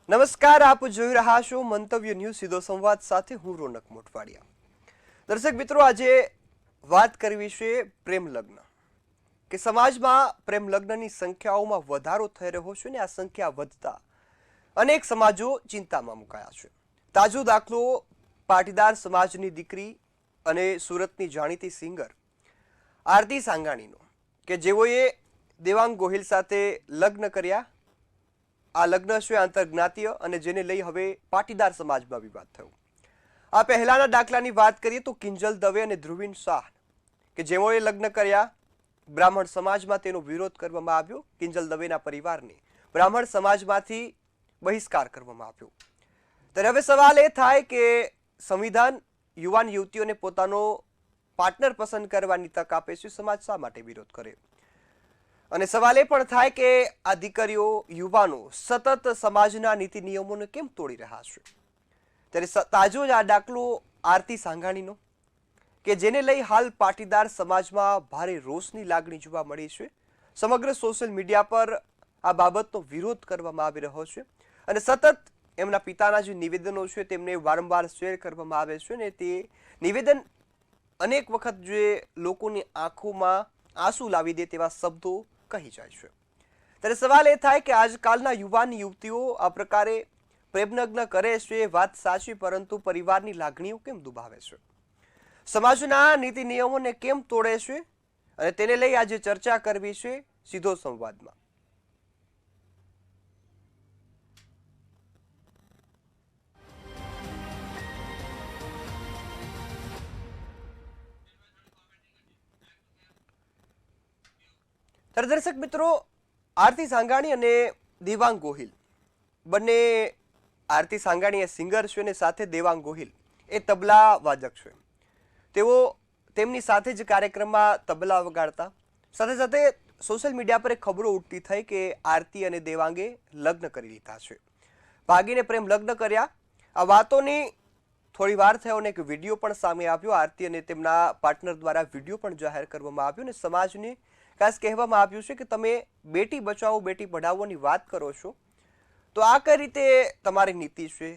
નમસ્કાર, આપ જોઈ રહ્યા છો મંતવ્ય ન્યૂઝ સીધો સંવાદ સાથે હું રોનક મોટવાડિયા. દર્શક મિત્રો, આજે વાત કરવી છે પ્રેમ લગ્ન કે સમાજમાં પ્રેમ લગ્નની સંખ્યાઓમાં વધારો થઈ રહ્યો છે ને આ સંખ્યા વધતા અનેક સમાજો ચિંતામાં મુકાયા છે. તાજો દાખલો પાટીદાર સમાજની દીકરી અને સુરતની જાણીતી સિંગર આરતી સાંગાણીનો કે જેઓએ દેવાંગ ગોહિલ સાથે લગ્ન કર્યા. આ લગ્ન છે આંતરજ્ઞાતીય અને જેને લઈ હવે પાટીદાર સમાજમાં વિવાદ થયો. આ પહેલાના દાખલાની વાત કરીએ તો કિંજલ દવે અને ધ્રુવીન શાહ કે જેઓએ લગ્ન કર્યા, બ્રાહ્મણ સમાજમાં તેનો વિરોધ કરવામાં આવ્યો. કિંજલ દવેના પરિવારને બ્રાહ્મણ સમાજમાંથી બહિષ્કાર કરવામાં આવ્યો. ત્યારે હવે સવાલ એ થાય કે સંવિધાન યુવાન યુવતીઓને પોતાનો પાર્ટનર પસંદ કરવાની તક આપે છે, સમાજ શા માટે વિરોધ કરે? અને સવાલ એ પણ થાય કે આ દીકરીઓ યુવાનો સતત સમાજના નીતિ નિયમોને કેમ તોડી રહ્યા છે? ત્યારે તાજો જ આ દાખલો આરતી સાંગાણીનો કે જેને લઈ હાલ પાટીદાર સમાજમાં ભારે રોષની લાગણી જોવા મળી છે. સમગ્ર સોશિયલ મીડિયા પર આ બાબતનો વિરોધ કરવામાં આવી રહ્યો છે અને સતત એમના પિતાના જે નિવેદનો છે તેમને વારંવાર શેર કરવામાં આવે છે ને તે નિવેદન અનેક વખત જે લોકોની આંખોમાં આંસુ લાવી દે તેવા શબ્દો કહી જાય છે. ત્યારે સવાલ એ થાય કે આજકાલના યુવાન યુવતીઓ આ પ્રકારે પ્રેમલગ્ન કરે છે એ વાત સાચી, પરંતુ પરિવારની લાગણીઓ કેમ દુભાવે છે? સમાજના નીતિ નિયમોને કેમ તોડે છે? અને તેને લઈ આજે ચર્ચા કરવી છે સીધો સંવાદમાં. ત્યારે દર્શક મિત્રો, આરતી સાંગાણી અને દેવાંગ ગોહિલ બંને, આરતી સાંગાણી એ સિંગર છે અને સાથે દેવાંગ ગોહિલ એ તબલા વાદક છે. તેઓ તેમની સાથે જ કાર્યક્રમમાં તબલા વગાડતા. સાથે સાથે સોશિયલ મીડિયા પર એક ખબરો ઉઠતી થઈ કે આરતી અને દેવાંગે લગ્ન કરી લીધા છે, ભાગીને પ્રેમ લગ્ન કર્યા. આ વાતોની થોડી વાર થયો અને એક વિડીયો પણ સામે આવ્યો. આરતી અને તેમના પાર્ટનર દ્વારા વિડીયો પણ જાહેર કરવામાં આવ્યો અને સમાજને ખાસ કહેવામાં આવ્યું છે કે તમે બેટી બચાવો બેટી પઢાવોની વાત કરો છો તો આ કઈ રીતે તમારી નીતિ છે?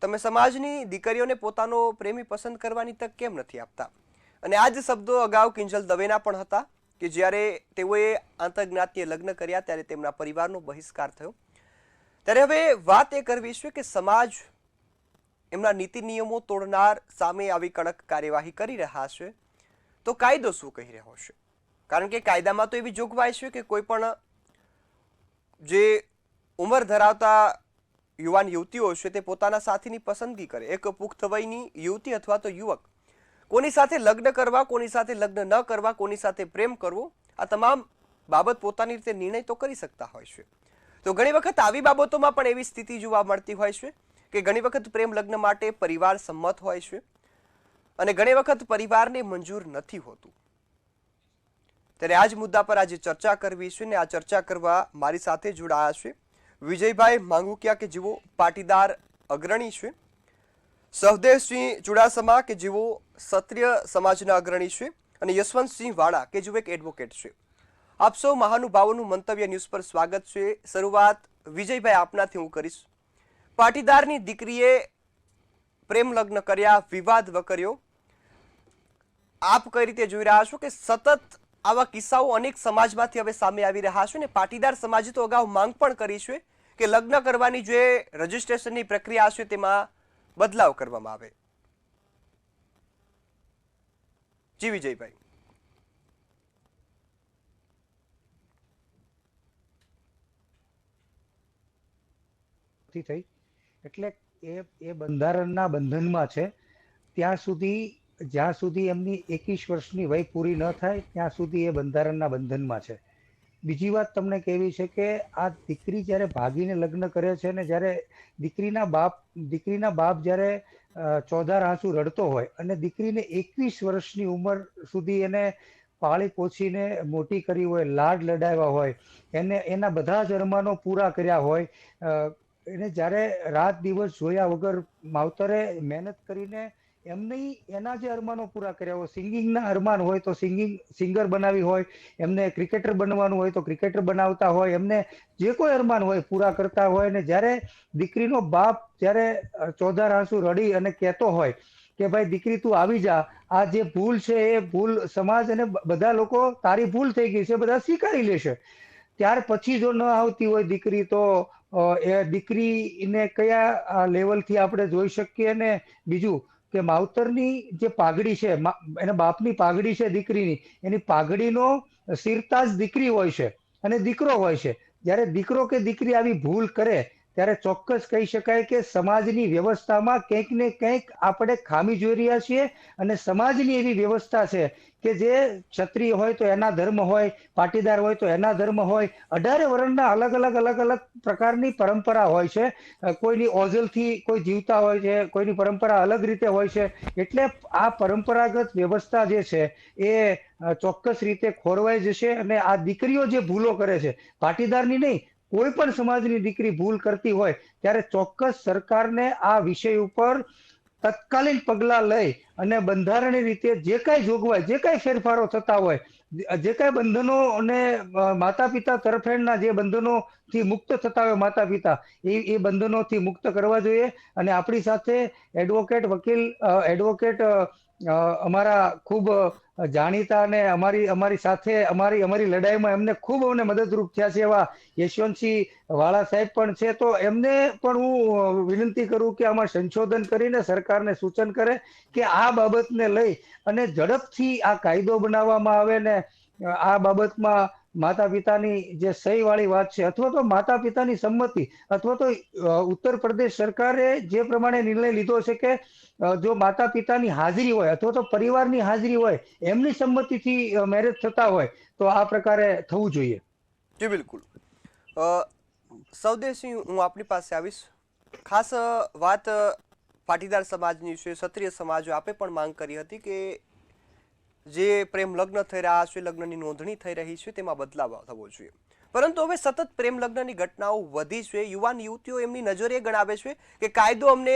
તમે સમાજની દીકરીઓને પોતાનો પ્રેમી પસંદ કરવાની તક કેમ નથી આપતા? અને આ જ શબ્દો અગાઉ કિંજલ દવેના પણ હતા કે જ્યારે તેઓએ આંતરજ્ઞાતીય લગ્ન કર્યા ત્યારે તેમના પરિવારનો બહિષ્કાર થયો. ત્યારે હવે વાત એ કરવી છે કે સમાજ એમના નીતિ નિયમો તોડનાર સામે આવી કડક કાર્યવાહી કરી રહ્યા છે તો કાયદો શું કહી રહ્યો છે? કારણ કે કાયદામાં તો એવી જોગવાઈ છે કે કોઈ પણ જે ઉંમર ધરાવતા યુવાન યુવતીઓ છે તે પોતાના સાથીની પસંદગી કરે. એક પુખ્ત વયની યુવતી અથવા તો યુવક કોની સાથે લગ્ન કરવા, કોની સાથે લગ્ન ન કરવા, કોની સાથે પ્રેમ કરવો, આ તમામ બાબત પોતાની રીતે નિર્ણય તો કરી શકતા હોય છે. તો ઘણી વખત આવી બાબતોમાં પણ એવી સ્થિતિ જોવા મળતી હોય છે કે ઘણી વખત પ્રેમ લગ્ન માટે પરિવાર સંમત હોય છે અને ઘણી વખત પરિવારને મંજૂર નથી હોતું. ત્યારે આ જ મુદ્દા પર આજે ચર્ચા કરવી છે ને આ ચર્ચા કરવા મારી સાથે જોડાયા છે વિજયભાઈ માંગુકિયા કે જેઓ પાટીદાર અગ્રણી છે, સહદેવસિંહ ચુડાસમા કે જેઓ ક્ષત્રિય સમાજના અગ્રણી છે અને યશવંતસિંહ વાળા કે જેઓ એક એડવોકેટ છે. આપ સૌ મહાનુભાવોનું મંતવ્ય ન્યૂઝ પર સ્વાગત છે. શરૂઆત વિજયભાઈ આપનાથી હું કરીશ. પાટીદારની દીકરીએ પ્રેમ લગ્ન કર્યા, વિવાદ વકર્યો. આપ કઈ રીતે જોઈ રહ્યા છો કે સતત આવા કિસ્સાઓ અનેક સમાજમાંથી હવે સામે આવી રહ્યા છે ને પાટીદાર સમાજે તો અગાઉ માંગ પણ કરી છે કે લગ્ન કરવાની જે રજીસ્ટ્રેશનની પ્રક્રિયા છે તેમાં બદલાવ કરવામાં આવે? જી વિજયભાઈ. થઈ એટલે એ બંધારણના બંધનમાં છે ત્યાં સુધી, જ્યાં સુધી એમની 21 વર્ષની વય પૂરી ન થાય ત્યાં સુધી એ બંધારણના બંધનમાં છે. બીજી વાત તમને કહેવી છે કે આ દીકરી જ્યારે ભાગીને લગ્ન કરે છે ને જ્યારે દીકરીના બાપ જ્યારે ચોધાર આંસુ રડતો હોય અને દીકરીને 21 વર્ષની ઉંમર સુધી એને પાળી પોછીને મોટી કરી હોય, લાડ લડાવ્યા હોય, એને એના બધા જ અરમાનો પૂરા કર્યા હોય, એને જ્યારે રાત દિવસ જોયા વગર માવતરે મહેનત કરીને એમની એના જે અરમાનો પૂરા કર્યા હોય, સિંગિંગના અરમાન હોય તો સિંગર બનાવી હોય, એમને ક્રિકેટર બનવાનું હોય તો ક્રિકેટર બનાવતા હોય, એમને જે કોઈ અરમાન હોય પૂરા કરતા હોય. ને જ્યારે દીકરીનો બાપ જ્યારે ચોધાર આંસુ રડી અને કહેતો હોય કે ભાઈ દીકરી તું આવી જા, આ જે ભૂલ છે એ ભૂલ સમાજ અને બધા લોકો તારી ભૂલ થઈ ગઈ છે બધા સ્વીકારી લેશે. ત્યાર પછી જો ન આવતી હોય દીકરી તો એ દીકરીને કયા લેવલથી આપણે જોઈ શકીએ. ને બીજું કે માવતરની જે પાઘડી છે, એના બાપની પાઘડી છે દીકરીની, એની પાઘડીનો સિરતાજ દીકરી હોય છે અને દીકરો હોય છે. જ્યારે દીકરો કે દીકરી આવી ભૂલ કરે ત્યારે ચોક્કસ કહી શકાય કે સમાજની વ્યવસ્થામાં કંઈક ને કંઈક આપણે ખામી જોઈ રહ્યા છીએ. અને સમાજની એવી વ્યવસ્થા છે કે જે ક્ષત્રિય હોય તો એના ધર્મ હોય, પાટીદાર હોય તો એના ધર્મ હોય, 18 વર્ણના અલગ અલગ પ્રકારની પરંપરા હોય છે. કોઈની ઓઝલથી કોઈ જીવતા હોય છે, કોઈની પરંપરા અલગ રીતે હોય છે. એટલે આ પરંપરાગત વ્યવસ્થા જે છે એ ચોક્કસ રીતે ખોરવાઈ જશે. અને આ દીકરીઓ જે ભૂલો કરે છે, પાટીદારની નહીં, કોઈ પણ સમાજની દીકરી ભૂલ કરતી હોય ત્યારે ચોક્કસ સરકારને આ વિષય ઉપર તત્કાલીન પગલાં લઈ અને બંધારણીય રીતે જે કાંઈ જોગવાઈ, જે કાંઈ ફેરફારો થતા હોય, જે કાંઈ બંધનો અને માતા પિતા તરફેણના જે બંધનોથી મુક્ત થતા હોય માતા પિતા, એ બંધનોથી મુક્ત કરવા જોઈએ. અને આપણી સાથે એડવોકેટ અમારા ખૂબ જાણીતા અને અમારી સાથે અમારી લડાઈમાં એમને ખૂબ અમને મદદરૂપ થયા છે એવા યશવંતસિંહ વાળા સાહેબ પણ છે. તો એમને પણ હું વિનંતી કરું કે આમાં સંશોધન કરીને સરકારને સૂચન કરે કે આ બાબતને લઈ અને ઝડપથી આ કાયદો બનાવવામાં આવે. ને આ બાબતમાં માતા પિતાની જે સહી વાળી વાત છે, અથવા તો માતા પિતાની સંમતિ, અથવા તો ઉત્તર પ્રદેશ સરકારે જે પ્રમાણે નિર્ણય લીધો છે કે જો માતા પિતાની હાજરી હોય અથવા તો પરિવારની હાજરી હોય, એમની સંમતિથી મેરેજ થતા હોય તો આ પ્રકારે થવું જોઈએ. જી બિલકુલ. સૌદેશી, હું આપની પાસે આવીશ. ખાસ વાત પાટીદાર સમાજની છે, ક્ષત્રિય સમાજો આપે પણ માંગ કરી હતી કે જે પ્રેમ લગ્ન થઈ રહ્યા છે, લગ્નની નોંધણી થઈ રહી છે, તેમાં બદલાવ થવો જોઈએ. પરંતુ હવે સતત પ્રેમ લગ્નની ઘટનાઓ વધી છે. યુવાન યુવતીઓ એમની નજરે ગણાવે છે કે કાયદો અમને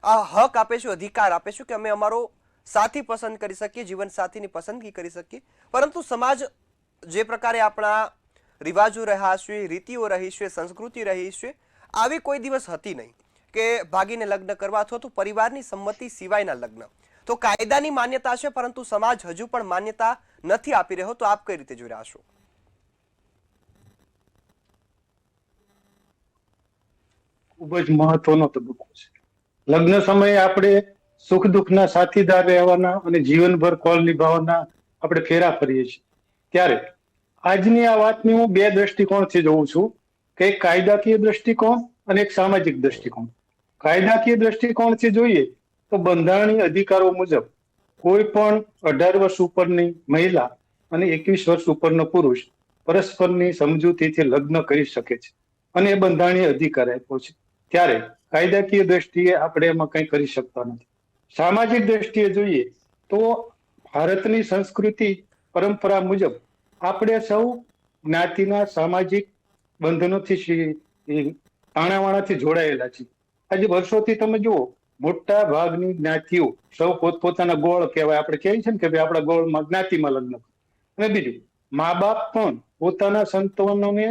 આ હક આપે છે, અધિકાર આપે છે કે અમે અમારો સાથી પસંદ કરી શકીએ, જીવન સાથીની પસંદગી કરી શકીએ. પરંતુ સમાજ જે પ્રકારે આપણા રિવાજો રહ્યા છે, રીતિઓ રહી છે, સંસ્કૃતિ રહી છે, આવી કોઈ દિવસ હતી નહીં કે ભાગીને લગ્ન કરવા અથવા તો પરિવારની સંમતિ સિવાયના લગ્ન. તો કાયદાની માન્યતા છે પરંતુ સમાજ હજુ પણ માન્યતા નથી આપી રહ્યો. તો આપ કઈ રીતે જોઈ રહ્યા છો? ખૂબ જ મહત્વનો તબક્કો છે. લગ્ન સમયે આપણે સુખ દુઃખના સાથીદાર રહેવાના અને જીવનભર કોલ નિભાવવાના આપણે ફેરા ફરીએ છીએ. ત્યારે આજની આ વાતની હું બે દ્રષ્ટિકોણથી જોઉં છું કે એક કાયદાકીય દ્રષ્ટિકોણ અને એક સામાજિક દ્રષ્ટિકોણ. કાયદાકીય દ્રષ્ટિકોણથી જોઈએ તો બંધારણીય અધિકારો મુજબ કોઈ પણ 18 વર્ષ ઉપરની મહિલા અને 21 વર્ષ ઉપરનો પુરુષ પરસ્પરની સમજૂતીથી લગ્ન કરી શકે છે અને એ બંધારણીય અધિકાર આપ્યો છે. ત્યારે કાયદાકીય દ્રષ્ટિએ આપણે એમાં કંઈ કરી શકતા નથી. સામાજિક દ્રષ્ટિએ જોઈએ તો ભારતની સંસ્કૃતિ પરંપરા મુજબ આપણે સૌ જ્ઞાતિના સામાજિક બંધનોથી તાણાવાણાથી જોડાયેલા છીએ. આજે વર્ષોથી તમે જુઓ, મોટા ભાગની જ્ઞાતિઓ સૌ પોતપોતાના ગોળ કહેવાય, આપણે કહીએ છીએ ને કે ભાઈ આપણા ગોળમાં જ્ઞાતિમાં લગ્ન. અને બીજું, મા બાપ પણ પોતાના સંતાનોને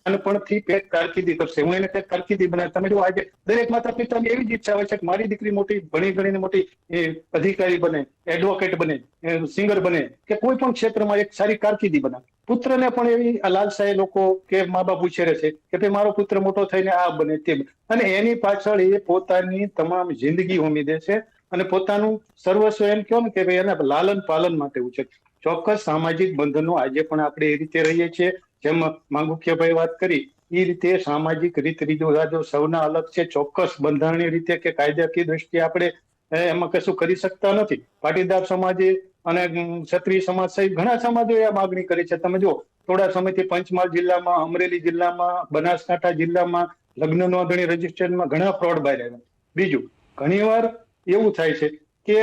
નાનપણથી પેટ કારકિર્દી કરશે, હું એને પેટ કારકિર્દી બનાવે. તમે જો આજે દરેક માતા પિતાની એવી જ ઈચ્છા હોય છે કે મારી દીકરી મોટી ભણી ગણીને મોટી અધિકારી બને, એડવોકેટ બને, સિંગર બને, કે કોઈ પણ ક્ષેત્રમાં એક સારી કારકિર્દી બનાવે. પુત્રને પણ એવી લાલસા એ લોકો કે મા બાપ ઉછેરે છે કે ભાઈ મારો પુત્ર મોટો થઈને આ બને તે બને. અને એની પાછળ એ પોતાની તમામ જિંદગી હોમી દે છે અને પોતાનું સર્વસ્વ એમ કહો ને કે ભાઈ એના લાલન પાલન માટે ઉછેર. ચોક્કસ સામાજિક બંધનો આજે પણ આપણે એ રીતે રહીએ છીએ જેમ માંગુખ્યભાઈ વાત કરી એ રીતે. સામાજિક રીત રિવાજો સૌના અલગ છે. ચોક્કસ બંધારણીય રીતે કે કાયદાકીય દ્રષ્ટિએ આપણે એમાં કશું કરી શકતા નથી. પાટીદાર સમાજે અને ક્ષત્રિય સમાજ સહિત ઘણા સમાજોએ આ માગણી કરી છે. તમે જો થોડા સમયથી પંચમહાલ જિલ્લામાં, અમરેલી જિલ્લામાં, બનાસકાંઠા જિલ્લામાં લગ્ન નોંધણી રજીસ્ટ્રેશનમાં ઘણા ફ્રોડ બહાર આવ્યા. બીજું, ઘણીવાર એવું થાય છે કે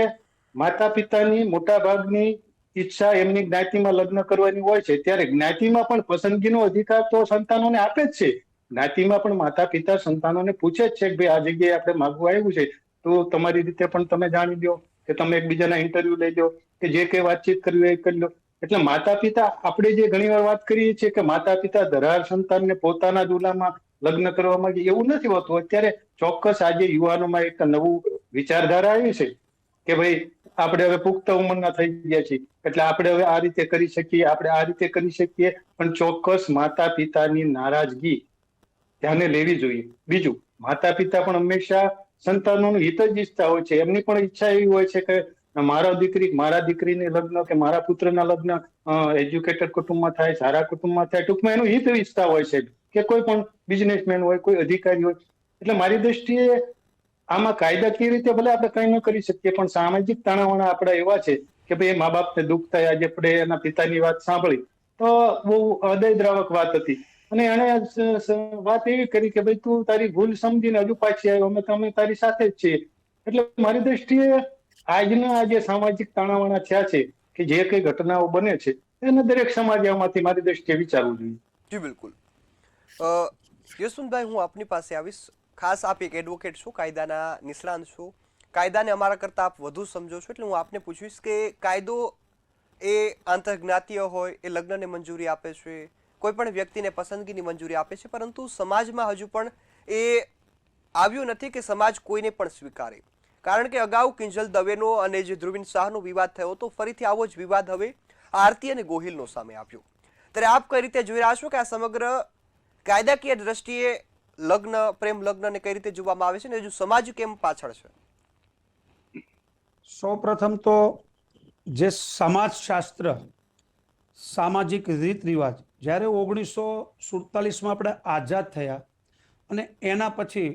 માતા પિતાની મોટા ભાગની ઈચ્છા એમની જ્ઞાતિમાં લગ્ન કરવાની હોય છે, ત્યારે જ્ઞાતિમાં પણ પસંદગીનો અધિકાર તો સંતાનોને આપે જ છે. જ્ઞાતિમાં પણ માતા પિતા સંતાનોને પૂછે જ છે કે ભાઈ આ જગ્યાએ આપણે માગવું આવ્યું છે, તો તમારી રીતે પણ તમે જાણી લો, કે તમે એકબીજાના ઇન્ટરવ્યુ લઈ લો, કે જે કઈ વાતચીત કરવી હોય એ કરી લો. એટલે માતા પિતા, આપણે જે ઘણી વાર વાત કરીએ છીએ કે માતા પિતા ધરાર સંતાનને પોતાના દુલામાં લગ્ન કરવા માંગે, એવું નથી હોતું. અત્યારે ચોક્કસ આજે યુવાનોમાં એક નવું વિચારધારા આવી છે કે ભાઈ આપણે હવે પુખ્ત ઉંમરના થઈ ગયા છીએ, એટલે આપણે હવે આ રીતે કરી શકીએ, આપણે આ રીતે કરી શકીએ, પણ ચોક્કસ માતા પિતાની નારાજગી ધ્યાને લેવી જોઈએ. બીજું, માતા પિતા પણ હંમેશા સંતાનોનું હિત જ ઈચ્છતા હોય છે. એમની પણ ઈચ્છા એવી હોય છે કે મારા દીકરીને લગ્ન કે મારા પુત્રના લગ્ન એજ્યુકેટેડ કુટુંબમાં થાય, સારા કુટુંબમાં થાય. ટૂંકમાં એનું હિત ઈચ્છતા હોય છે, કે કોઈ પણ બિઝનેસમેન હોય, કોઈ અધિકારી હોય. એટલે મારી દ્રષ્ટિએ આમાં કાયદાકીય રીતે ભલે આપણે કંઈ ન કરી શકીએ, પણ સામાજિક તાણાવાણા આપણા એવા છે કે ભાઈ મા બાપને દુઃખ થાય. આજે આપણે એના પિતાની વાત સાંભળી તો બહુ હૃદયદ્રાવક વાત હતી, અને એણે વાત એવી કરી કે ભાઈ તું તારી ભૂલ સમજીને હજુ પાછી આવ્યો, અમે તારી સાથે જ છીએ. એટલે મારી દ્રષ્ટિએ આજના જે સામાજિક તાણાવાણા થયા છે, કે જે કઈ ઘટનાઓ બને છે, એને દરેક સમાજ એમાંથી મારી દ્રષ્ટિએ વિચારવું જોઈએ. જી બિલકુલ. યશવંતભાઈ, હું આપની પાસે આવીશ. ખાસ આપ એક એડવોકેટ છો, કાયદાના નિષ્ણાંત છો, કાયદાને અમારા કરતાં આપ વધુ સમજો છો, એટલે હું આપને પૂછીશ કે કાયદો એ આંતરજ્ઞાતીય હોય એ લગ્નને મંજૂરી આપે છે, કોઈ પણ વ્યક્તિને પસંદગીની મંજૂરી આપે છે, પરંતુ સમાજમાં હજુ પણ એ આવ્યું નથી કે સમાજ કોઈને પણ સ્વીકારે. કારણ કે અગાઉ કિંજલ દવેનો અને જે ધ્રુવીન શાહનો વિવાદ થયો, તો ફરીથી આવો જ વિવાદ હવે આરતી અને ગોહિલનો સામે આવ્યો. ત્યારે આપ કઈ રીતે જોઈ રહ્યા છો કે આ સમગ્ર કાયદાકીય દ્રષ્ટિએ લગ્ન, પ્રેમ લગ્નને કઈ રીતે જોવામાં આવે છે, ને હજુ સમાજ કેમ પાછળ છે? સૌપ્રથમ તો જે સમાજશાસ્ત્ર, સામાજિક રીત રિવાજ, જ્યારે 1947માં આપણે આઝાદ થયા અને એના પછી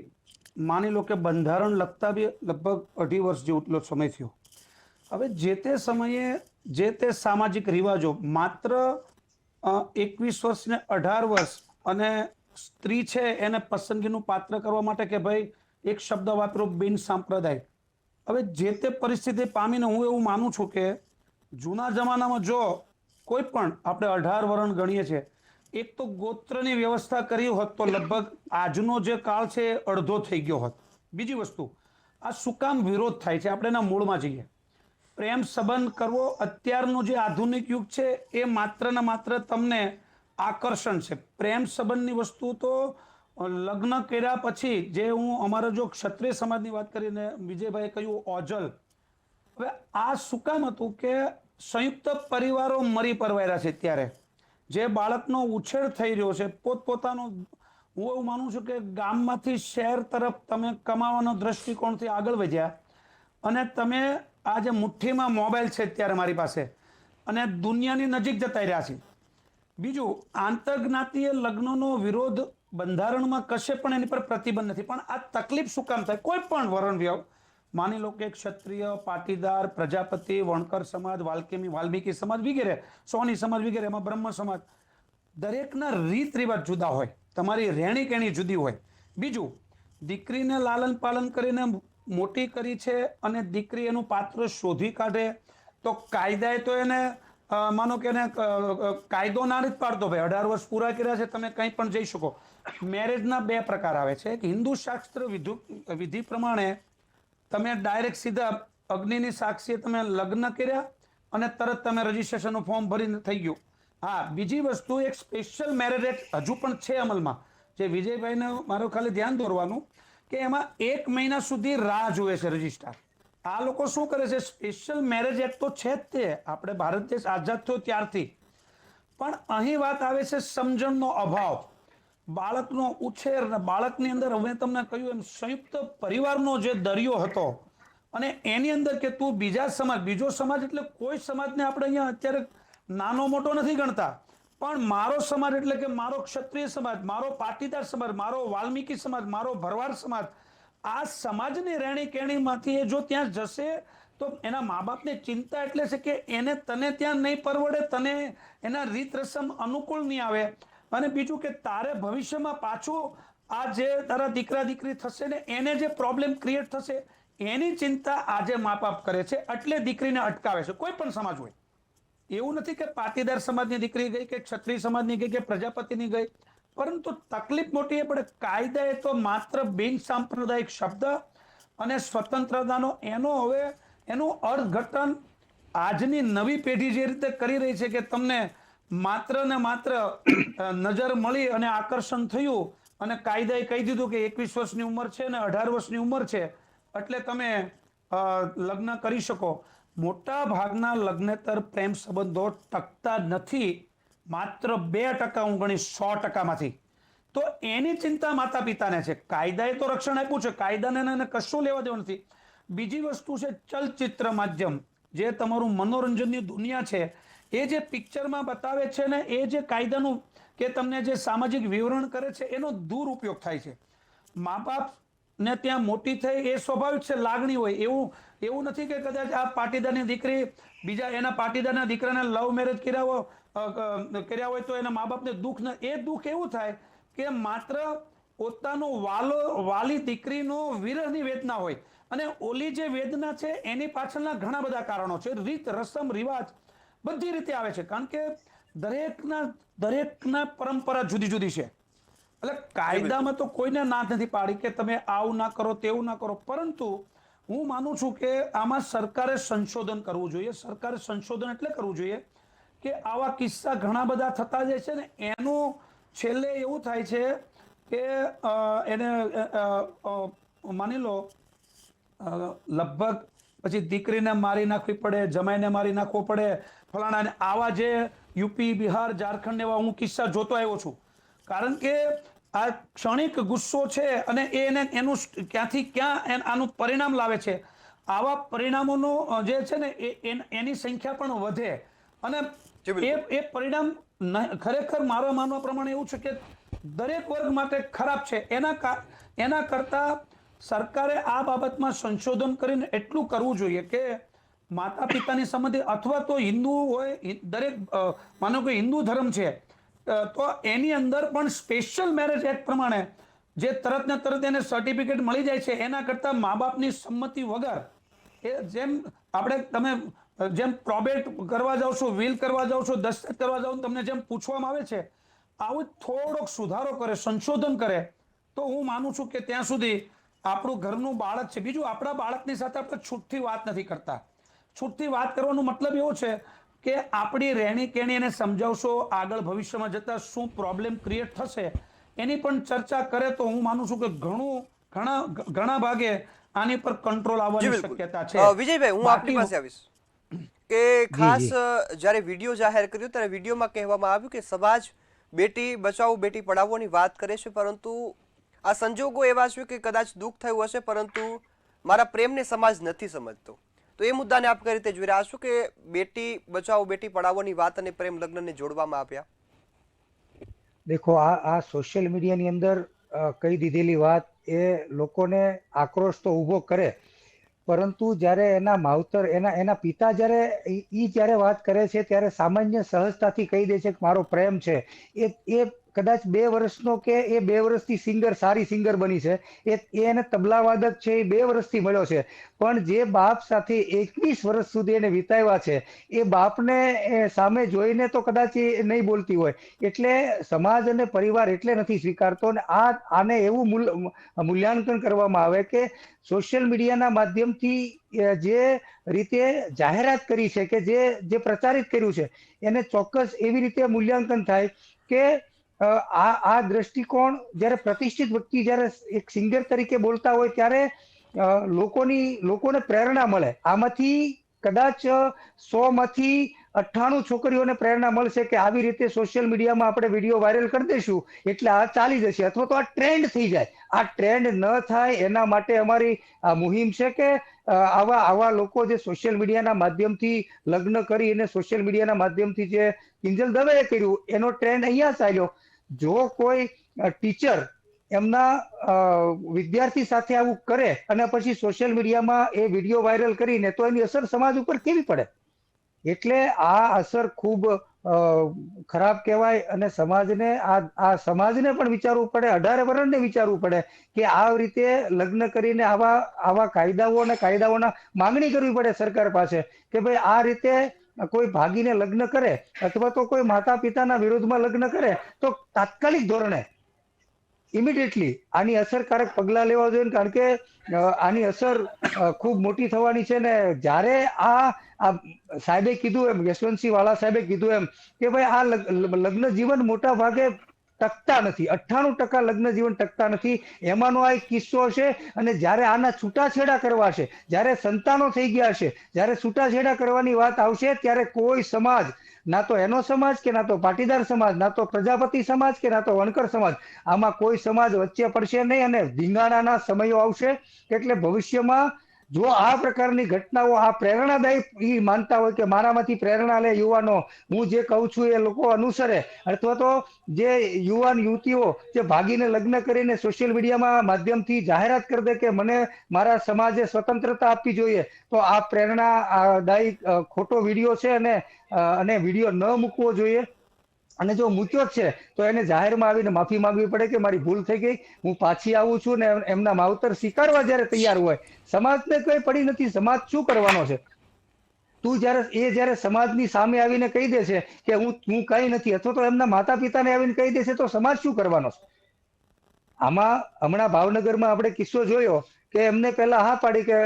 માની લો કે બંધારણ લખતા બી લગભગ 2.5 વર્ષ જેટલો સમય થયો. હવે જે તે સમયે જે તે સામાજિક રિવાજો માત્ર 21 વર્ષ ને 18 વર્ષ અને સ્ત્રી છે એને પસંદગીનું પાત્ર કરવા માટે કે ભાઈ એક શબ્દ વાપરો, બિન સાંપ્રદાયિક. હવે જે તે પરિસ્થિતિ પામીને હું એવું માનું છું કે જૂના જમાનામાં જો કોઈ પણ આપણે 18 વર્ષ ગણીએ છીએ, એક તો ગોત્રની વ્યવસ્થા કરી હોત તો લગભગ આજનો જે કાળ છે એ અડધો થઈ ગયો હોત. બીજી વસ્તુ, આ શું કામ વિરોધ થાય છે, આપણે એના મૂળમાં જઈએ. પ્રેમ સંબંધ કરવો અત્યારનો જે આધુનિક યુગ છે એ માત્ર ને માત્ર તમને આકર્ષણ છે. પ્રેમ સંબંધની વસ્તુ તો લગ્ન કર્યા પછી, જે હું અમારા જો ક્ષત્રિય સમાજની વાત કરીને વિજયભાઈએ કહ્યું ઓજલ, હવે આ શું કામ હતું કે સંયુક્ત પરિવારો મરી પરવાર્યા છે. ત્યારે જે બાળકનો ઉછેર થઈ રહ્યો છે પોતપોતાનો, હું એવું માનું છું કે ગામમાંથી શહેર તરફ તમે કમાવાનો દ્રષ્ટિકોણથી આગળ વધ્યા, અને તમે આ જે મુઠ્ઠીમાં મોબાઈલ છે અત્યારે મારી પાસે, અને દુનિયાની નજીક જતા રહ્યા છે. બીજું, આંતરજ્ઞાતીય લગ્નનો વિરોધ બંધારણમાં કશે પણ એની પર પ્રતિબંધ નથી, પણ આ તકલીફ શું કામ થાય? કોઈ પણ વરણ વ્યવ, માની લો કે ક્ષત્રિય, પાટીદાર, પ્રજાપતિ, વણકર સમાજ, વાલ્મીકી સમાજ વગેરે, સોની સમાજ વગેરે, એમાં બ્રહ્મ સમાજ, દરેકના રીત રિવાજ જુદા હોય, તમારી રહેણી કેણી જુદી હોય. બીજું, દીકરીને લાલન પાલન કરીને મોટી કરી છે અને દીકરી એનું પાત્ર શોધી કાઢે તો કાયદાએ તો એને માનો કે એને કાયદો ના જ પાડતો, ભાઈ 18 વર્ષ પૂરા કર્યા છે તમે કંઈ પણ જઈ શકો. મેરેજના 2 પ્રકાર આવે છે. એક હિન્દુ શાસ્ત્ર વિધિ પ્રમાણે તમે ડાયરેક્ટ સીધા અગ્નિની સાક્ષીએ તમે લગ્ન કર્યા અને તરત તમે રજીસ્ટ્રેશનનું ફોર્મ ભરીને થઈ ગયું. હા, બીજી વસ્તુ, એક સ્પેશિયલ મેરેજ એક્ટ હજુ પણ છે અમલમાં, જે વિજયભાઈને મારું ખાલી ધ્યાન દોરવાનું કે એમાં 1 મહિના સુધી રાહ જોવે છે રજિસ્ટ્રાર. આ લોકો શું કરે છે, સ્પેશિયલ મેરેજ એક્ટ તો છે જ તે આપણે ભારત દેશ આઝાદ થયો ત્યારથી, પણ અહીં વાત આવે છે સમજણનો અભાવ, બાળકનો ઉછેર, બાળકની અંદર હવે તમને કહ્યું એમ સંયુક્ત પરિવારનો જે દરિયો હતો, અને એની અંદર કે તું બીજો સમાજ એટલે કોઈ સમાજને આપણે અહીંયા અત્યારે નાનો મોટો નથી ગણતા, પણ મારો સમાજ એટલે કે મારો ક્ષત્રિય સમાજ, મારો પાટીદાર સમાજ, મારો વાલ્મીકી સમાજ, મારો ભરવાડ સમાજ, આ સમાજની રહેણી કેણીમાંથી એ જો ત્યાં જશે તો એના મા બાપને ચિંતા એટલે છે કે એને તને ત્યાં નહીં પરવડે, તને એના રીત રસમ અનુકૂળ નહીં આવે, અને બીજું કે તારે ભવિષ્યમાં પાછું આ જે તારા દીકરા દીકરી થશે ને એને જે પ્રોબ્લેમ ક્રિએટ થશે એની ચિંતા આજે મા બાપ કરે છે, એટલે દીકરીને અટકાવે છે, કોઈ પણ સમાજ હોય. એવું નથી કે પાટીદાર સમાજની દીકરી ગઈ કે ક્ષત્રિય સમાજની ગઈ કે પ્રજાપતિની ગઈ, પરંતુ તકલીફ મોટી એ પડે કાયદા એ તો માત્ર બિન સાંપ્રદાયિક શબ્દ અને સ્વતંત્રતાનો એનું અર્થઘટન આજની નવી પેઢી જે રીતે કરી રહી છે કે તમને માત્ર ને માત્ર નજર મળી અને આકર્ષણ થયું અને કાયદાએ કહી દીધું કે 21 વર્ષની ઉંમર છે ને 18 વર્ષની ઉંમર છે એટલે તમે લગ્ન કરી શકો. મોટા ભાગના લગ્નેતર પ્રેમ સંબંધો ટકતા નથી, માત્ર 2% હું ગણીશ 100%માંથી. તો એની ચિંતા માતા પિતાને છે. કાયદાએ તો રક્ષણ આપ્યું છે, કાયદાને કશું લેવા દેવું નથી. બીજી વસ્તુ છે ચલચિત્ર માધ્યમ, જે તમારું મનોરંજનની દુનિયા છે, એ જે પિક્ચરમાં બતાવે છે ને એ જે કાયદાનું કે તમને જે સામાજિક વિવરણ કરે છે એનો દુરુપયોગ થાય છે. મા બાપ ને ત્યાં મોટી થઈ એ સ્વાભાવિક છે, લાગણી હોય. એવું નથી કે કદાચ આ પાટીદારની દીકરી બીજા એના પાટીદારના દીકરાને લવ મેરેજ કર્યા હોય તો એના મા બાપને દુઃખ ન, એ દુઃખ એવું થાય કે માત્ર પોતાનો વાલી દીકરીનો વિરહની વેદના હોય, અને ઓલી જે વેદના છે એની પાછળના ઘણા બધા કારણો છે, રીત રસમ રિવાજ બધી રીતે આવે છે, કારણ કે દરેકના પરંપરા જુદી જુદી છે. એટલે કાયદામાં તો કોઈને ના નથી પાડી કે તમે આવું ના કરો તેવું ના કરો, પરંતુ હું માનું છું કે આમાં સરકારે સંશોધન કરવું જોઈએ. સરકારે સંશોધન એટલે કરવું જોઈએ કે આવા કિસ્સા ઘણા બધા થતા જાય છે ને એનું છેલ્લે એવું થાય છે કે એને માની લો લગભગ પછી દીકરીને મારી નાખવી પડે, જમાઈને મારી નાખવો પડે, ફલાણા. આવા જે યુપી, બિહાર, ઝારખંડ એવા હું કિસ્સા જોતો આવ્યો છું. કારણ કે આ ક્ષણિક ગુસ્સો છે અને એનું ક્યાંથી ક્યાં આનું પરિણામ લાવે છે. આવા પરિણામોનો જે છે ને એની સંખ્યા પણ વધે, અને એ પરિણામ ખરેખર મારા માનવા પ્રમાણે એવું છે કે દરેક વર્ગ માટે ખરાબ છે. એના કરતા સરકારે આ બાબતમાં સંશોધન કરીને એટલું કરવું જોઈએ કે માતા પિતાની સંબંધિત, અથવા તો હિન્દુ હોય, દરેક માનો કે હિન્દુ ધર્મ છે તો એની અંદર પણ સ્પેશિયલ મેરેજ એક્ટ પ્રમાણે જે તરત ને તરત એને સર્ટિફિકેટ મળી જાય છે, એના કરતા મા બાપની સંમતિ વગર એ તમે જેમ પ્રોબેટ કરવા જાઓ છો, વિલ કરવા જાઓ છો, દસ્તખત કરવા જાઓ, તમને જેમ પૂછવામાં આવે છે, આવું થોડોક સુધારો કરે, સંશોધન કરે, તો હું માનું છું કે ત્યાં સુધી આપણું ઘરનું બાળક છે. બીજું, આપણા બાળકની સાથે આપણે છૂટથી વાત નથી કરતા. છૂટથી વાત કરવાનો મતલબ એવો છે કે આપણી રહેણી કેણી એને સમજાવશો, આગળ ભવિષ્યમાં જતા શું પ્રોબ્લેમ ક્રિએટ થશે એની પણ ચર્ચા કરે તો હું માનું છું કે ઘણા ભાગે આની પર કંટ્રોલ આવવાની શક્યતા છે. વિજયભાઈ, હું આપની પાસે આવીશ કે ખાસ જ્યારે વિડીયો જાહેર કર્યો ત્યારે વિડીયોમાં કહેવામાં આવ્યું કે સમાજ બેટી બચાવો બેટી પઢાવોની વાત કરે છે, પરંતુ આ સંજોગો એવા છે કે કદાચ દુઃખ થયું હશે, પરંતુ મારા પ્રેમને સમાજ નથી સમજતો. તો એ મુદ્દાને આપ કઈ રીતે જોઈ રહ્યા છો કે બેટી બચાવો બેટી પઢાવોની વાત અને પ્રેમ લગ્નને જોડવામાં આવ્યા? દેખો, આ સોશિયલ મીડિયાની અંદર કહી દીધેલી વાત એ લોકોને આક્રોશ તો ઊભો કરે, પરંતુ જ્યારે એના માવતર એના પિતા જ્યારે વાત કરે છે ત્યારે સામાન્ય સહજતાથી કહી દે છે કે મારો પ્રેમ છે. એ કદાચ 2 વર્ષનો કે એ 2 વર્ષથી સારી સિંગર બની છે, એને તબલાવાદક છે એ 2 વર્ષથી મળ્યો છે, પણ જે બાપ સાથે 21 વર્ષ સુધી એને વિતાવ્યા છે એ બાપને સામે જોઈને તો કદાચ એ નહીં બોલતી હોય. એટલે સમાજ અને પરિવાર એટલે નથી સ્વીકારતો. અને આને એવું મૂલ્યાંકન કરવામાં આવે કે સોશિયલ મીડિયાના માધ્યમથી જે રીતે જાહેરાત કરી છે કે જે પ્રચારિત કર્યું છે એને ચોક્કસ એવી રીતે મૂલ્યાંકન થાય કે આ દ્રષ્ટિકોણ જ્યારે પ્રતિષ્ઠિત વ્યક્તિ જ્યારે એક સિંગર તરીકે બોલતા હોય ત્યારે લોકોને પ્રેરણા મળે. આમાંથી કદાચ 100માંથી 98 છોકરીઓને પ્રેરણા મળશે કે આવી રીતે સોશિયલ મીડિયામાં આપણે વિડીયો વાયરલ કરી દઈશું એટલે આ ચાલી જશે, અથવા તો આ ટ્રેન્ડ થઈ જાય. આ ટ્રેન્ડ ન થાય એના માટે અમારી આ મુહિમ છે કે આવા લોકો જે સોશિયલ મીડિયાના માધ્યમથી લગ્ન કરી અને સોશિયલ મીડિયાના માધ્યમથી જે કિંજલ દવેએ કર્યું એનો ટ્રેન્ડ અહીંયા ચાલ્યો. જો કોઈ ટીચર એમના વિદ્યાર્થી સાથે આવું કરે અને પછી સોશિયલ મીડિયામાં એ વિડીયો વાયરલ કરીને, તો એની અસર સમાજ ઉપર કેવી પડે? એટલે આ અસર ખૂબ ખરાબ કહેવાય. અને સમાજને પણ વિચારવું પડે, 18 વર્ષને વિચારવું પડે કે આ રીતે લગ્ન કરીને આવા કાયદાઓના માંગણી કરવી પડે સરકાર પાસે કે ભાઈ આ રીતે કોઈ ભાગીને લગ્ન કરે અથવા તો કોઈ માતા પિતાના વિરોધમાં લગ્ન કરે તો તાત્કાલિક ધોરણે ઇમિડિયેટલી આની અસરકારક પગલાં લેવા જોઈએ, કારણ કે આની અસર ખૂબ મોટી થવાની છે. ને જ્યારે આ સાહેબે કીધું એમ, યશવંતસિંહ વાળા સાહેબે કીધું એમ કે ભાઈ આ લગ્ન જીવન મોટા ભાગે ટકતા નથી, 98% લગ્ન જીવન ટકતા નથી. એમાંનો આ એક કિસ્સો હશે. અને જ્યારે આના છૂટાછેડા કરવા છે, જ્યારે સંતાનો થઈ ગયા છે, જ્યારે છૂટાછેડા કરવાની વાત આવશે, ત્યારે કોઈ સમાજ, ના તો એનો સમાજ કે ના તો પાટીદાર સમાજ, ના તો પ્રજાપતિ સમાજ કે ના તો વણકર સમાજ, આમાં કોઈ સમાજ વચ્ચે પડશે નહીં. અને ધીંગાણાના સમયો આવશે એટલે ભવિષ્યમાં જો આ પ્રકારની ઘટનાઓ, આ પ્રેરણાદાયી માનતા હોય કે મારામાંથી પ્રેરણા લે યુવાનો, હું જે કહું છું એ લોકો અનુસરે, અથવા તો જે યુવાન યુવતીઓ જે ભાગીને લગ્ન કરીને સોશિયલ મીડિયામાં માધ્યમથી જાહેરાત કરી દે કે મને મારા સમાજે સ્વતંત્રતા આપવી જોઈએ, તો આ પ્રેરણાદાયી ખોટો વિડીયો છે. અને વિડીયો ન મૂકવો જોઈએ. અને જો મૂક્યો જ છે તો એને જાહેરમાં આવીને માફી માંગવી પડે કે મારી ભૂલ થઈ ગઈ, હું પાછી આવું છું. ને એમના માવતર સ્વીકારવા જ્યારે તૈયાર હોય, સમાજને કઈ પડી નથી, સમાજ શું કરવાનો છે? જ્યારે સમાજની સામે આવીને કહી દેશે કે હું કઈ નથી, અથવા તો એમના માતા પિતાને આવીને કહી દેશે, તો સમાજ શું કરવાનો છે? આમાં હમણાં ભાવનગરમાં આપણે કિસ્સો જોયો કે એમને પહેલા હા પાડી કે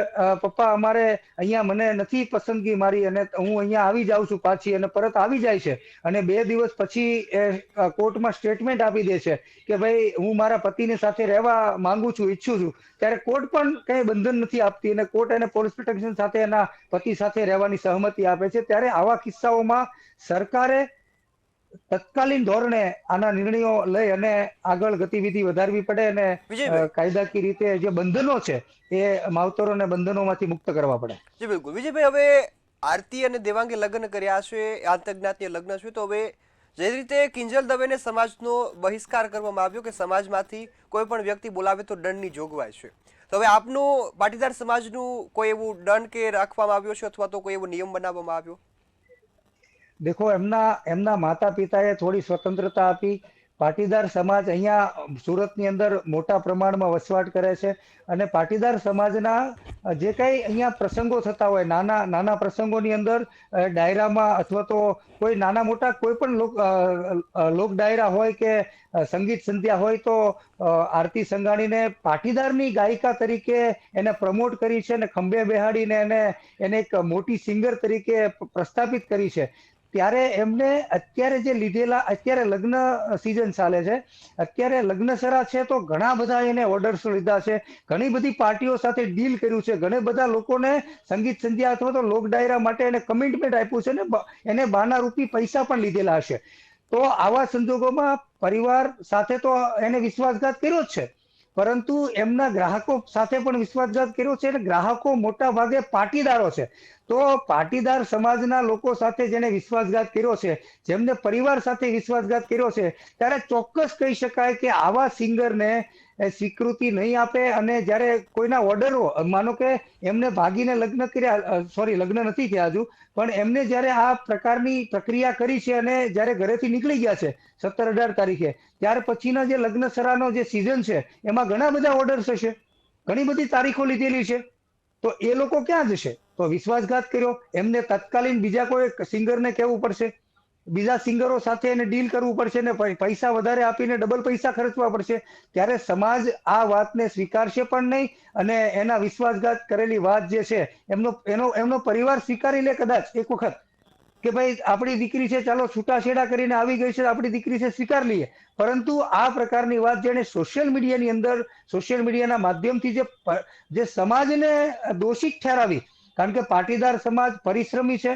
પપ્પા અમારે અહીંયા મને નથી પસંદગી મારી, અને હું અહીંયા આવી જાઉં છું પાછી, અને પરત આવી જાય છે. અને 2 દિવસ પછી એ કોર્ટમાં સ્ટેટમેન્ટ આપી દે છે કે ભાઈ હું મારા પતિની સાથે રહેવા માંગુ છું, ઈચ્છું છું. ત્યારે કોર્ટ પણ કઈ બંધન નથી આપતી, અને કોર્ટ એને પોલીસ પ્રોટેક્શન સાથે એના પતિ સાથે રહેવાની સહમતિ આપે છે. ત્યારે આવા કિસ્સાઓમાં સરકારે તત્કાલીન ધોરણે આના નિર્ણયો લઈ અને આગળ ગતિવિધિ વધારવી પડે, અને વિજયભાઈ. કાયદાકીય રીતે જે બંધનો છે એ માવતરોને બંધનોમાંથી મુક્ત કરવા પડે. જી બિલકુલ વિજયભાઈ, હવે આરતી અને દેવાંગે લગ્ન કર્યા છે, આંતરજ્ઞાતીય લગ્ન છે, તો હવે જે રીતે કિંજલ દવેને સમાજનો બહિષ્કાર કરવામાં આવ્યો કે સમાજમાંથી કોઈ પણ વ્યક્તિ બોલાવે તો દંડની જોગવાઈ છે, તો હવે આપનું પાટીદાર સમાજનું કોઈ એવું દંડ કે રાખવામાં આવ્યો છે, અથવા તો કોઈ એવો નિયમ બનાવવામાં આવ્યો? દેખો, એમના માતા પિતાએ થોડી સ્વતંત્રતા આપી. પાટીદાર સમાજ અહીંયા સુરતની અંદર મોટા પ્રમાણમાં વસવાટ કરે છે, અને પાટીદાર સમાજના જે કઈ અહીંયા પ્રસંગો થતા હોય, નાના પ્રસંગોની અંદર ડાયરામાં, અથવા તો કોઈ નાના મોટા કોઈ પણ લોક ડાયરા હોય કે સંગીત સંધ્યા હોય, તો આરતી સંઘાણીને પાટીદારની ગાયિકા તરીકે એને પ્રમોટ કરી છે, અને ખંભે બેહાડીને એને એક મોટી સિંગર તરીકે પ્રસ્થાપિત કરી છે. ત્યારે એમને અત્યારે જે લીધેલા, અત્યારે લગ્ન સિઝન ચાલે છે, અત્યારે લગ્નસરા છે, તો ઘણા બધા એને ઓર્ડર્સ લીધા છે, ઘણી બધી પાર્ટીઓ સાથે ડીલ કર્યું છે, ઘણા બધા લોકોને સંગીત સંધ્યા અથવા તો લોક ડાયરા માટે એને કમિટમેન્ટ આપ્યું છે, ને એને બાના રૂપી પૈસા પણ લીધેલા હશે. તો આવા સંજોગોમાં પરિવાર સાથે તો એને વિશ્વાસઘાત કર્યો જ છે, પરંતુ એમના ગ્રાહકો સાથે પણ વિશ્વાસઘાત કર્યો છે. અને ગ્રાહકો મોટા ભાગે પાટીદારો છે. તો પાટીદાર સમાજના લોકો સાથે જેને વિશ્વાસઘાત કર્યો છે, જેમને પરિવાર સાથે વિશ્વાસઘાત કર્યો છે, ત્યારે ચોક્કસ કહી શકાય કે આવા સિંગરને સ્વીકૃતિ નહીં આપે. અને જ્યારે કોઈના ઓર્ડરો, માનો કે એમને ભાગીને લગ્ન કર્યા, સોરી લગ્ન નથી થયા હજુ, પણ એમને જ્યારે આ પ્રકારની પ્રક્રિયા કરી છે અને જ્યારે ઘરેથી નીકળી ગયા છે 17-18 તારીખે, ત્યાર પછીના જે લગ્નસરાનો જે સિઝન છે એમાં ઘણા બધા ઓર્ડર્સ હશે, ઘણી બધી તારીખો લીધેલી છે. તો એ લોકો ક્યાં જશે? તો વિશ્વાસઘાત કર્યો, એમને તત્કાલીન બીજા કોઈ સિંગરને કહેવું પડશે, બીજા સિંગરો સાથે એને ડીલ કરવું પડશે, ને પૈસા વધારે આપીને ડબલ પૈસા ખર્ચવા પડશે. ત્યારે સમાજ આ વાતને સ્વીકારશે પણ નહીં, અને એના વિશ્વાસઘાત કરેલી વાત જે છે એમનો પરિવાર સ્વીકારી લે કદાચ એક વખત કે ભાઈ આપણી દીકરી છે, ચાલો છૂટાછેડા કરીને આવી ગઈ છે, આપણી દીકરી છે, સ્વીકાર લઈએ. પરંતુ આ પ્રકારની વાત જેને સોશિયલ મીડિયાની અંદર, સોશિયલ મીડિયાના માધ્યમથી જે સમાજને દોષિત ઠેરાવી, કારણ કે પાટીદાર સમાજ પરિશ્રમી છે,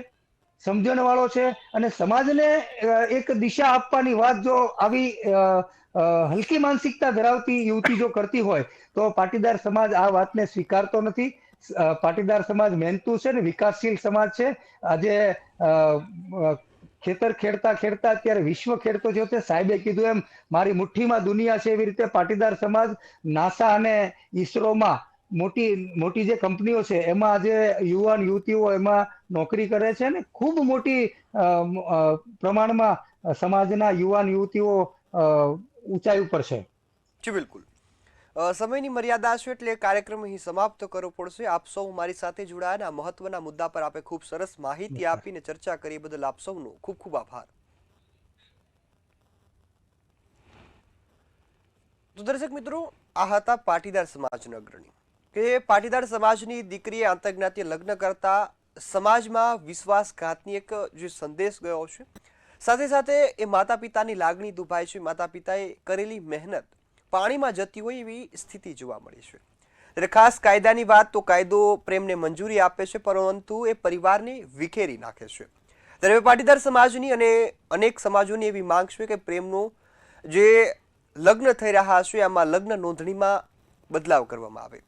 સમજણ વાળો છે, અને સમાજને એક દિશા આપવાની વાત જો આવી હલકી માનસિકતા ધરાવતી યુવતી જો કરતી હોય, તો પાટીદાર સમાજ આ વાતને સ્વીકારતો નથી. પાટીદાર સમાજ મહેનતુ છે ને વિકાસશીલ સમાજ છે. આજે ખેતર ખેડતા ખેડતા અત્યારે વિશ્વ ખેડતો થયો છે. સાહેબે કીધું એમ મારી મુઠ્ઠીમાં દુનિયા છે, એવી રીતે પાટીદાર સમાજ નાસા અને ઈસરોમાં મોટી જે કંપનીઓ છે એમાં આજે યુવાન યુવતીઓ એમાં નોકરી કરે છે, ને ખૂબ મોટી પ્રમાણમાં સમાજના યુવાન યુવતીઓ ઊંચાઈ ઉપર છે. જી બિલકુલ. સમયની મર્યાદા છે એટલે કાર્યક્રમ અહીં સમાપ્ત કરવો પડશે. આપ સૌ મારી સાથે જોડાયા મહત્વના મુદ્દા પર આપે ખૂબ સરસ માહિતી આપીને ચર્ચા કરી બદલ આપ સૌનો ખૂબ ખૂબ આભાર. તો દર્શક મિત્રો, આ હતા પાટીદાર સમાજના અગ્રણી કે પાટીદાર સમાજની દીકરીએ આંતરજ્ઞાતીય લગ્ન કરતા સમાજમાં વિશ્વાસઘાતની એક જે સંદેશ ગયો છે, સાથે સાથે એ માતા પિતાની લાગણી દુભાય છે. માતા પિતાએ કરેલી મહેનત પાણીમાં જતી હોય એવી સ્થિતિ જોવા મળી છે. ત્યારે ખાસ કાયદાની વાત તો કાયદો પ્રેમને મંજૂરી આપે છે, પરંતુ એ પરિવારને વિખેરી નાખે છે. ત્યારે પાટીદાર સમાજની અને અનેક સમાજોની એવી માંગ છે કે પ્રેમનો જે લગ્ન થઈ રહ્યા છે આમાં લગ્ન નોંધણીમાં બદલાવ કરવામાં આવે.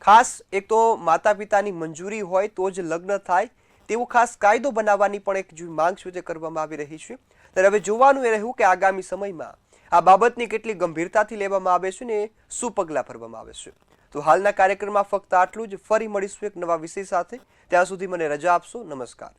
ખાસ એક તો માતા પિતાની મંજૂરી હોય તો જ લગ્ન થાય તેવો ખાસ કાયદો બનાવવાની પણ એક જે માંગ છે તે કરવામાં આવી રહી છે. ત્યારે હવે જોવાનું એ રહ્યું કે આગામી સમયમાં આ બાબતની કેટલી ગંભીરતાથી લેવામાં આવે છે ને શું પગલાં ભરવામાં આવે છે. તો હાલના કાર્યક્રમમાં ફક્ત આટલું જ. ફરી મળીશું એક નવા વિષય સાથે. ત્યાં સુધી મને રજા આપશો. નમસ્કાર.